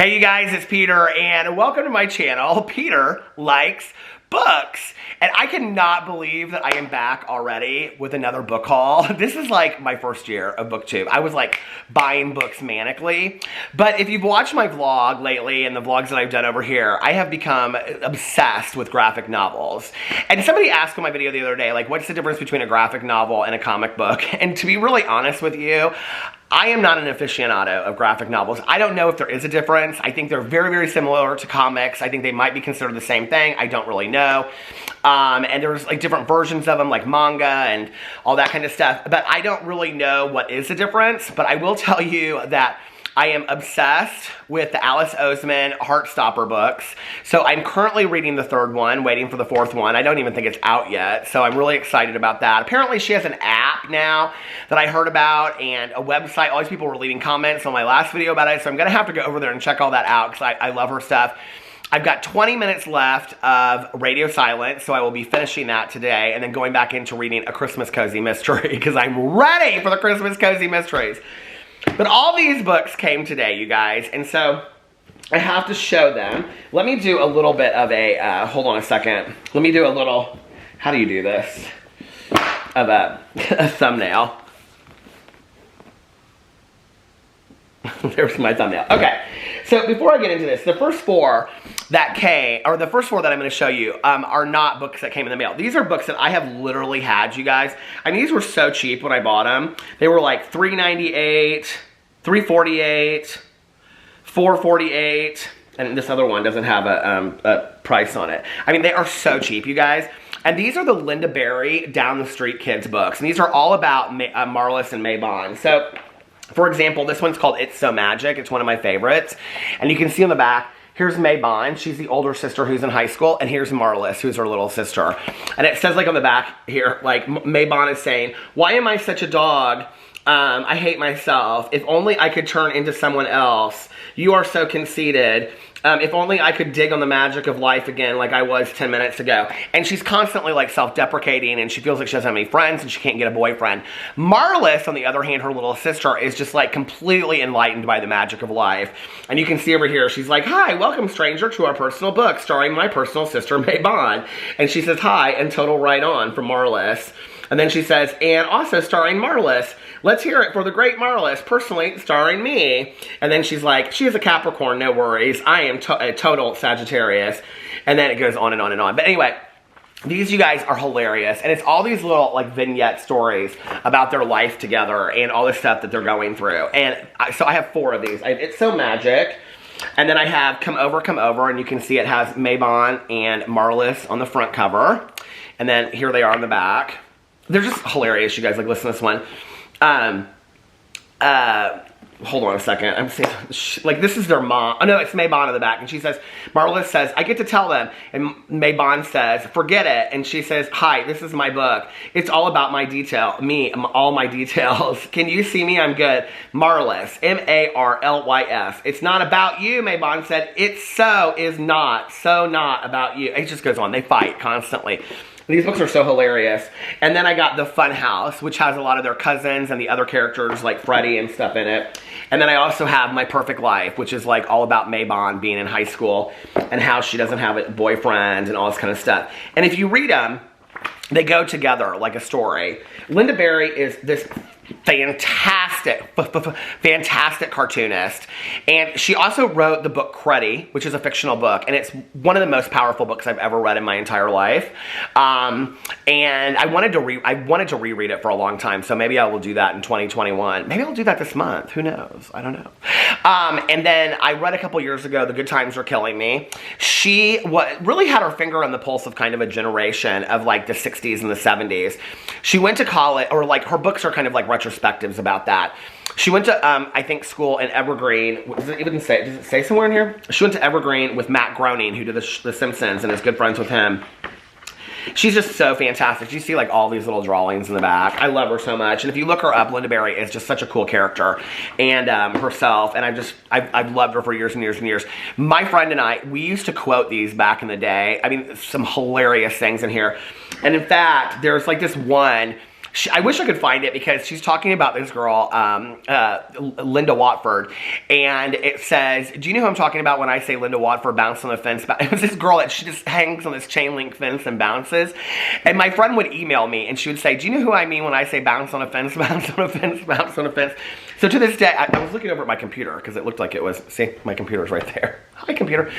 Hey you guys, it's Peter and welcome to my channel. Peter likes books. And I cannot believe that I am back already with another book haul. This is like my first year of BookTube. I was like buying books manically. But if you've watched my vlog lately and the vlogs that I've done over here, I have become obsessed with graphic novels. And somebody asked in my video the other day, like, what's the difference between a graphic novel and a comic book? And to be really honest with you, I am not an aficionado of graphic novels. I don't know if there is a difference. I think they're very, very similar to comics. I think they might be considered the same thing. I don't really know. And there's like different versions of them, like manga and all that kind of stuff. But I don't really know what is the difference. But I will tell you that I am obsessed with the Alice Oseman Heartstopper books. So I'm currently reading the third one, waiting for the fourth one. I don't even think it's out yet, so I'm really excited about that. Apparently she has an app now that I heard about and a website. All these people were leaving comments on my last video about it, so I'm going to have to go over there and check all that out because I love her stuff. I've got 20 minutes left of Radio Silence, so I will be finishing that today and then going back into reading A Christmas Cozy Mystery because I'm ready for the Christmas Cozy Mysteries. But all these books came today, you guys, and so I have to show them. Let me do a little bit of a, hold on a second. Let me do a little, how do you do this? Of a thumbnail. There's my thumbnail. Okay, so before I get into this, the first four that came, or the first four that I'm going to show you, are not books that came in the mail. These are books that I have literally had, you guys. I mean, these were so cheap when I bought them. They were like $3.98, $3.48, $4.48, and this other one doesn't have a price on it. I mean, they are so cheap, you guys. And these are the Linda Berry Down the Street Kids books, and these are all about Marlis and May Monn. So, for example, this one's called It's So Magic. It's one of my favorites. And you can see on the back, here's May Monn. She's the older sister who's in high school. And here's Marlis, who's her little sister. And it says, like, on the back here, like, May Monn is saying, "Why am I such a dog? I hate myself. If only I could turn into someone else. You are so conceited. If only I could dig on the magic of life again like I was 10 minutes ago." And she's constantly like self-deprecating and she feels like she doesn't have any friends and she can't get a boyfriend. Marlis, on the other hand, her little sister, is just like completely enlightened by the magic of life. And you can see over here, she's like, "Hi, welcome stranger to our personal book starring my personal sister May Monn." And she says, "Hi," and total right on from Marlis. And then she says, "And also starring Marlis. Let's hear it for the great Marlis, personally starring me." And then she's like, "She is a Capricorn, no worries. I am a total Sagittarius." And then it goes on and on and on. But anyway, these, you guys, are hilarious. And it's all these little like vignette stories about their life together and all the stuff that they're going through. And so I have four of these. It's So Magic. And then I have Come Over, and you can see it has May Monn and Marlis on the front cover. And then here they are on the back. They're just hilarious, you guys. Like, listen to this one. Hold on a second. I'm saying, like, this is their mom. Oh, no, it's May Monn on the back. And she says, Marlis says, "I get to tell them." And May Monn says, "Forget it." And she says, "Hi, this is my book. It's all about my all my details. Can you see me? I'm good." Marlis, M-A-R-L-Y-S. "It's not about you," May Monn said. "It's so not about you." It just goes on. They fight constantly. These books are so hilarious. And then I got The Fun House, which has a lot of their cousins and the other characters like Freddie and stuff in it. And then I also have My Perfect Life, which is like all about May Monn being in high school and how she doesn't have a boyfriend and all this kind of stuff. And if you read them, they go together like a story. Linda Berry is this fantastic cartoonist. And she also wrote the book Cruddy, which is a fictional book. And it's one of the most powerful books I've ever read in my entire life. And I wanted to reread it for a long time. So maybe I will do that in 2021. Maybe I'll do that this month. Who knows? I don't know. And then I read a couple years ago, The Good Times Are Killing Me. She really had her finger on the pulse of kind of a generation of like the 60s and the 70s. She went to college, or like her books are kind of like retrospectives about that. She went to, I think, school in Evergreen. Does it say somewhere in here? She went to Evergreen with Matt Groening, who did The Simpsons and is good friends with him. She's just so fantastic. You see like all these little drawings in the back. I love her so much. And if you look her up, Linda Berry is just such a cool character. And herself, and I've loved her for years and years and years. My friend and I, we used to quote these back in the day. I mean, some hilarious things in here. And in fact, there's like this one I wish I could find it because she's talking about this girl, Linda Watford, and it says, do you know who I'm talking about when I say Linda Watford bounced on the fence? It was this girl that she just hangs on this chain link fence and bounces, and my friend would email me and she would say, do you know who I mean when I say bounce on a fence, bounce on a fence, bounce on a fence? So to this day, I was looking over at my computer because it looked like it was, see, my computer's right there. Hi, computer.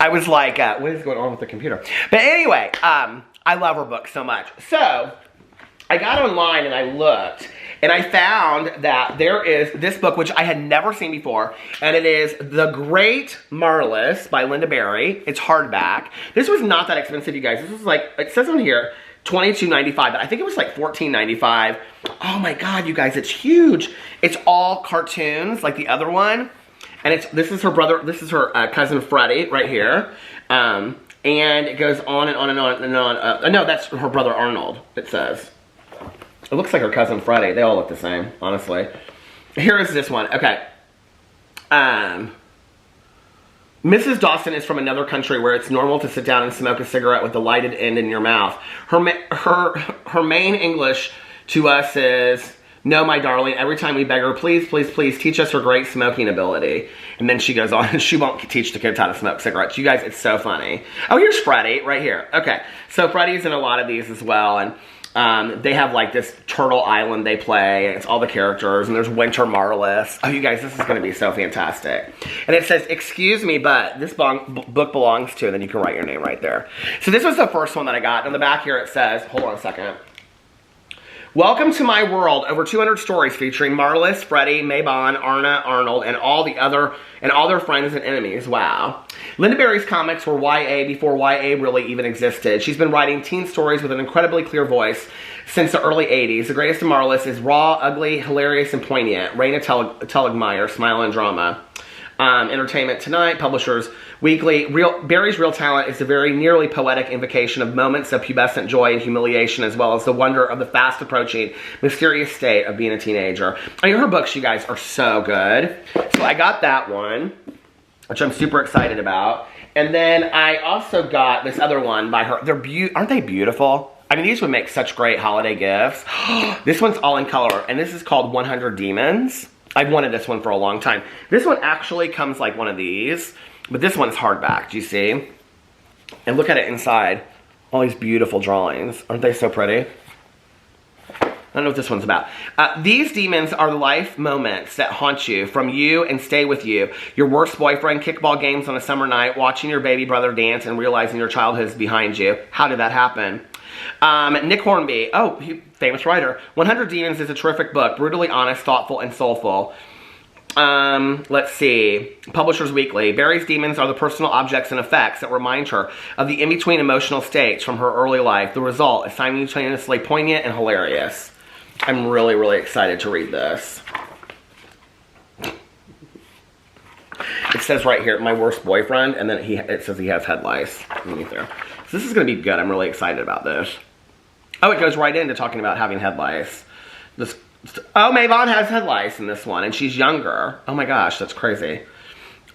I was like, what is going on with the computer? But anyway, I love her book so much. So I got online and I looked, and I found that there is this book, which I had never seen before, and it is The Great Marvelous by Linda Berry. It's hardback. This was not that expensive, you guys. This was like, it says on here, $22.95, but I think it was like $14.95. Oh my God, you guys, it's huge. It's all cartoons, like the other one. And this is her brother, this is her cousin Freddie right here. And it goes on and on and on and on. No, that's her brother Arnold, it says. It looks like her cousin Freddie. They all look the same, honestly. Here is this one. Okay. Mrs. Dawson is from another country where it's normal to sit down and smoke a cigarette with the lighted end in your mouth. Her main English to us is, no, my darling, every time we beg her, please, please, please teach us her great smoking ability. And then she goes on and she won't teach the kids how to smoke cigarettes. You guys, it's so funny. Oh, here's Freddie right here. Okay, so Freddie's in a lot of these as well. And they have like this turtle island they play, and it's all the characters, and there's Winter Marvelous. Oh, you guys, this is going to be so fantastic. And it says, excuse me, but this book belongs to, and then you can write your name right there. So this was the first one that I got. On the back here it says, hold on a second. Welcome to my world. Over 200 stories featuring Marvelous, Freddie, Mabon, Arna, Arnold, and all their friends and enemies. Wow. Linda Berry's comics were YA before YA really even existed. She's been writing teen stories with an incredibly clear voice since the early 80s. The greatest of Marvelous is raw, ugly, hilarious, and poignant. Raina Telgemeier, Smile and Drama. Entertainment Tonight, Publishers Weekly. Berry's real talent is the very nearly poetic invocation of moments of pubescent joy and humiliation, as well as the wonder of the fast approaching, mysterious state of being a teenager. I mean, her books, you guys, are so good. So I got that one, which I'm super excited about. And then I also got this other one by her. Aren't they beautiful? I mean, these would make such great holiday gifts. This one's all in color, and this is called 100 Demons. I've wanted this one for a long time. This one actually comes like one of these, but this one's hardback, do you see? And look at it inside. All these beautiful drawings. Aren't they so pretty? I don't know what this one's about. These demons are the life moments that haunt you, from you and stay with you. Your worst boyfriend, kickball games on a summer night, watching your baby brother dance and realizing your childhood is behind you. How did that happen? Nick Hornby, famous writer. 100 Demons is a terrific book, brutally honest, thoughtful, and soulful. Let's see. Publishers Weekly. Berry's demons are the personal objects and effects that remind her of the in-between emotional states from her early life. The result is simultaneously poignant and hilarious. I'm really, really excited to read this. It says right here, my worst boyfriend, and then it says he has head lice underneath there. So this is going to be good. I'm really excited about this. Oh, it goes right into talking about having head lice. Mabon has head lice in this one, and she's younger. Oh my gosh, that's crazy.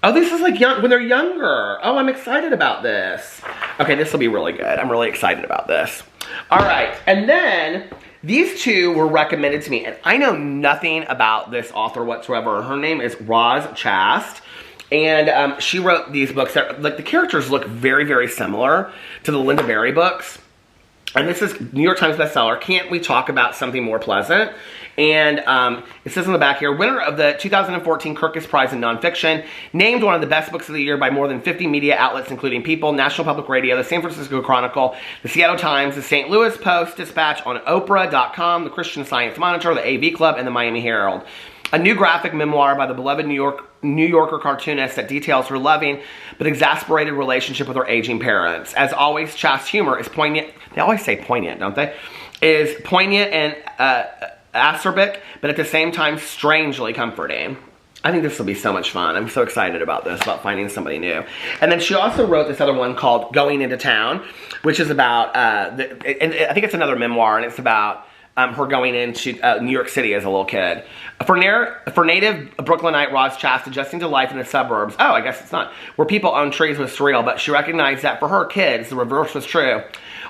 Oh, this is like when they're younger. Oh, I'm excited about this. Okay, this will be really good. I'm really excited about this. All right, and then these two were recommended to me, and I know nothing about this author whatsoever. Her name is Roz Chast, and she wrote these books that, like, the characters look very, very similar to the Linda Berry books. And this is New York Times bestseller, Can't We Talk About Something More Pleasant? And it says on the back here, winner of the 2014 Kirkus Prize in Nonfiction, named one of the best books of the year by more than 50 media outlets, including People, National Public Radio, the San Francisco Chronicle, the Seattle Times, the St. Louis Post-Dispatch, on Oprah.com, the Christian Science Monitor, the AV Club, and the Miami Herald. A new graphic memoir by the beloved New Yorker cartoonist that details her loving but exasperated relationship with her aging parents. As always, Chast's humor is poignant. They always say poignant, don't they? Is poignant and acerbic, but at the same time strangely comforting. I think this will be so much fun. I'm so excited about this, about finding somebody new. And then she also wrote this other one called Going Into Town, which is about, and I think it's another memoir, and it's about her going into New York City as a little kid. For native Brooklynite Roz Chast, adjusting to life in the suburbs, oh, I guess it's not, where people own trees was surreal, but she recognized that for her kids, the reverse was true.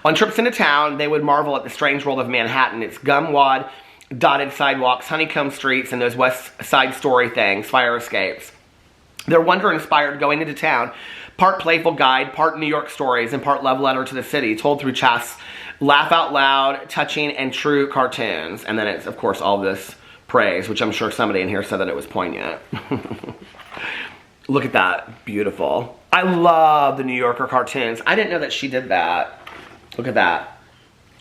On trips into town, they would marvel at the strange world of Manhattan, its gumwad dotted sidewalks, honeycomb streets, and those West Side Story things, fire escapes. Their wonder inspired going into town, part playful guide, part New York stories, and part love letter to the city, told through Chast's laugh out loud, touching, and true cartoons. And then it's, of course, all this praise, which I'm sure somebody in here said that it was poignant. Look at that. Beautiful. I love the New Yorker cartoons. I didn't know that she did that. Look at that.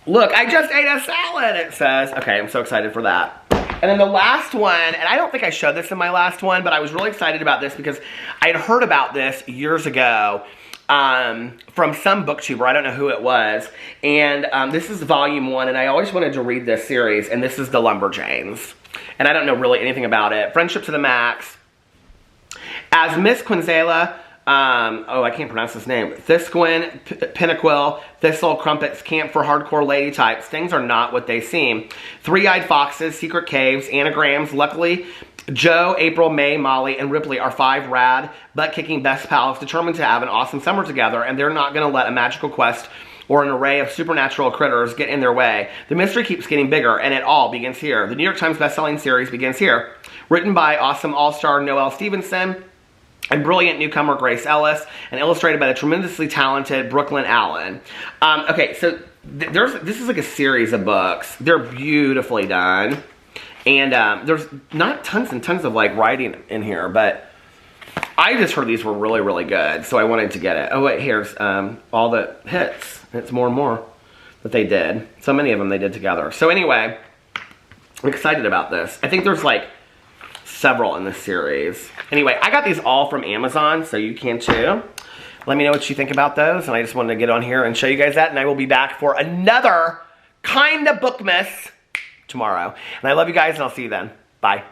Look, I just ate a salad, it says. Okay, I'm so excited for that. And then the last one, and I don't think I showed this in my last one, but I was really excited about this because I had heard about this years ago from some booktuber. I don't know who it was. And this is volume 1, and I always wanted to read this series, and this is The Lumberjanes. And I don't know really anything about it. Friendship to the max. As Miss Quinzela, oh, I can't pronounce this name. Thisquin, Pinnaquil, Thistle, Crumpets, Camp for hardcore lady types. Things are not what they seem. Three-eyed foxes, secret caves, anagrams. Luckily, Joe, April, May, Molly, and Ripley are 5 rad, butt-kicking best pals determined to have an awesome summer together, and they're not going to let a magical quest or an array of supernatural critters get in their way. The mystery keeps getting bigger, and it all begins here. The New York Times bestselling series begins here. Written by awesome all-star Noelle Stevenson and brilliant newcomer Grace Ellis, and illustrated by the tremendously talented Brooklyn Allen. Okay, so this is like a series of books. They're beautifully done. And there's not tons and tons of like writing in here, but I just heard these were really, really good, so I wanted to get it. Oh wait, here's all the hits. It's more and more that they did. So many of them they did together. So anyway, I'm excited about this. I think there's like several in this series. Anyway, I got these all from Amazon, so you can too. Let me know what you think about those, and I just wanted to get on here and show you guys that, and I will be back for another kind of Bookmas tomorrow. And I love you guys, and I'll see you then. Bye.